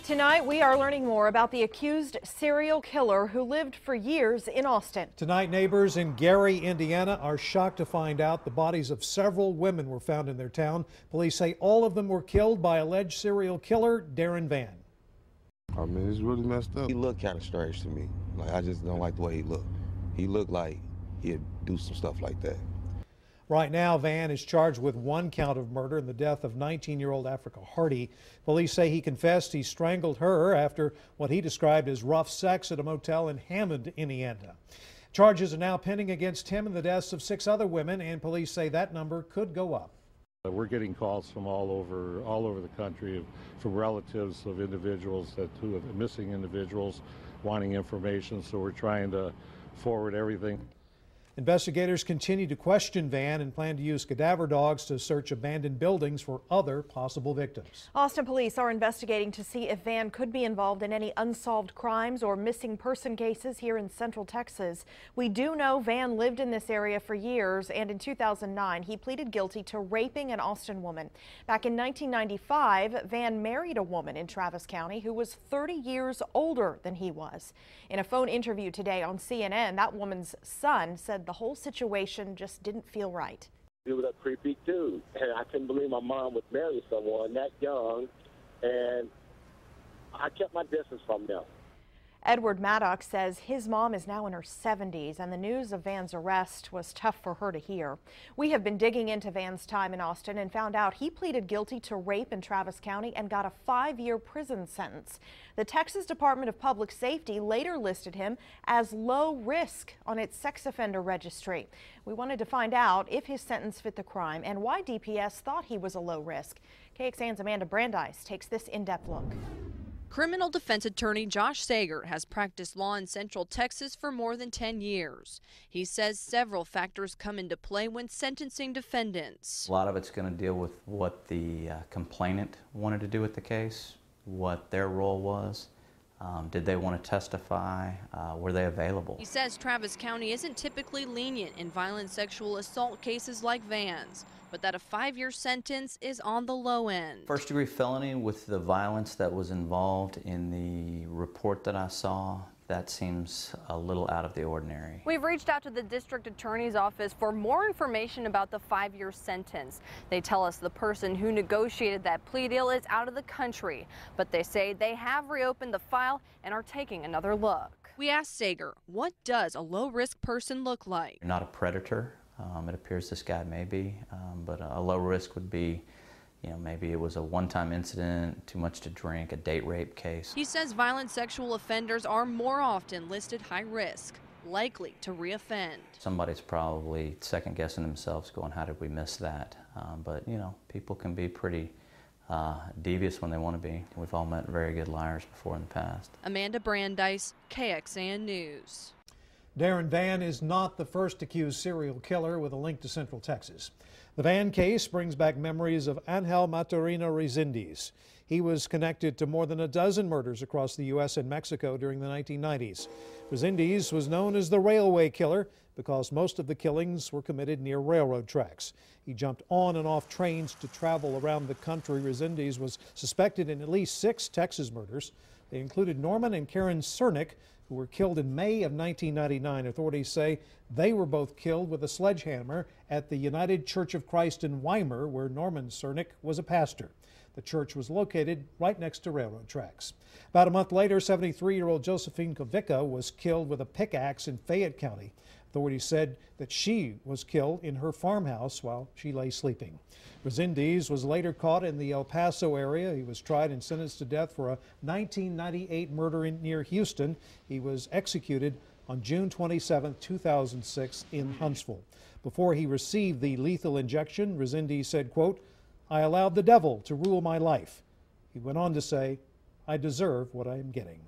Tonight, we are learning more about the accused serial killer who lived for years in Austin. Tonight, neighbors in Gary, Indiana are shocked to find out the bodies of several women were found in their town. Police say all of them were killed by alleged serial killer Darren Vann. I mean, it's really messed up. He looked kind of strange to me. Like, I just don't like the way he looked. He looked like he'd do some stuff like that. Right now, Vann is charged with one count of murder in the death of 19-year-old Africa Hardy. Police say he confessed he strangled her after what he described as rough sex at a motel in Hammond, Indiana. Charges are now pending against him in the deaths of 6 other women, and police say that number could go up. We're getting calls from all over the country from relatives of individuals who have missing individuals wanting information, so we're trying to forward everything. Investigators continue to question Vann and plan to use cadaver dogs to search abandoned buildings for other possible victims. Austin police are investigating to see if Vann could be involved in any unsolved crimes or missing person cases here in Central Texas. We do know Vann lived in this area for years, and in 2009 he pleaded guilty to raping an Austin woman. Back in 1995, Vann married a woman in Travis County who was 30 years older than he was. In a phone interview today on CNN, that woman's son said the whole situation just didn't feel right. He was a creepy dude, and I couldn't believe my mom would marry someone that young, and I kept my distance from them. Edward Maddox says his mom is now in her 70s, and the news of Vann's arrest was tough for her to hear. We have been digging into Vann's time in Austin and found out he pleaded guilty to rape in Travis County and got a 5-year prison sentence. The Texas Department of Public Safety later listed him as low risk on its sex offender registry. We wanted to find out if his sentence fit the crime and why DPS thought he was a low risk. KXAN's Amanda Brandeis takes this in-depth look. Criminal defense attorney Josh Sager has practiced law in Central Texas for more than 10 years. He says several factors come into play when sentencing defendants. A lot of it's going to deal with what the complainant wanted to do with the case, what their role was. Did they want to testify? Were they available? He says Travis County isn't typically lenient in violent sexual assault cases like Vann's, but that a 5-year sentence is on the low end. First-degree felony with the violence that was involved in the report that I saw, that seems a little out of the ordinary. We've reached out to the district attorney's office for more information about the 5-year sentence. They tell us the person who negotiated that plea deal is out of the country, but they say they have reopened the file and are taking another look. We asked Sager, what does a low-risk person look like? You're not a predator. It appears this guy may be, but a low risk would be, maybe it was a one-time incident, too much to drink, a date rape case. He says violent sexual offenders are more often listed high risk, likely to reoffend. Somebody's probably second-guessing themselves, going, how did we miss that? But, people can be pretty devious when they want to be. We've all met very good liars before in the past. Amanda Brandeis, KXAN News. Darren Vann is not the first accused serial killer with a link to Central Texas. The Vann case brings back memories of MATURINO RESENDIZ. He was connected to more than a dozen murders across the U.S. and Mexico during the 1990s. RESENDIZ was known as the railway killer because most of the killings were committed near railroad tracks. He jumped on and off trains to travel around the country. RESENDIZ was suspected in at least 6 Texas murders. They included Norman and Karen Cernick, who were killed in May of 1999. Authorities say they were both killed with a sledgehammer at the United Church of Christ in Weimar, where Norman Cernick was a pastor. The church was located right next to railroad tracks. About a month later, 73-year-old Josephine Kovica was killed with a pickaxe in Fayette County. Authorities said that she was killed in her farmhouse while she lay sleeping. RESENDIZ was later caught in the El Paso area. He was tried and sentenced to death for a 1998 murder near Houston. He was executed on June 27, 2006 in Huntsville. Before he received the lethal injection, RESENDIZ said, quote, "I allowed the devil to rule my life." He went on to say, "I deserve what I am getting."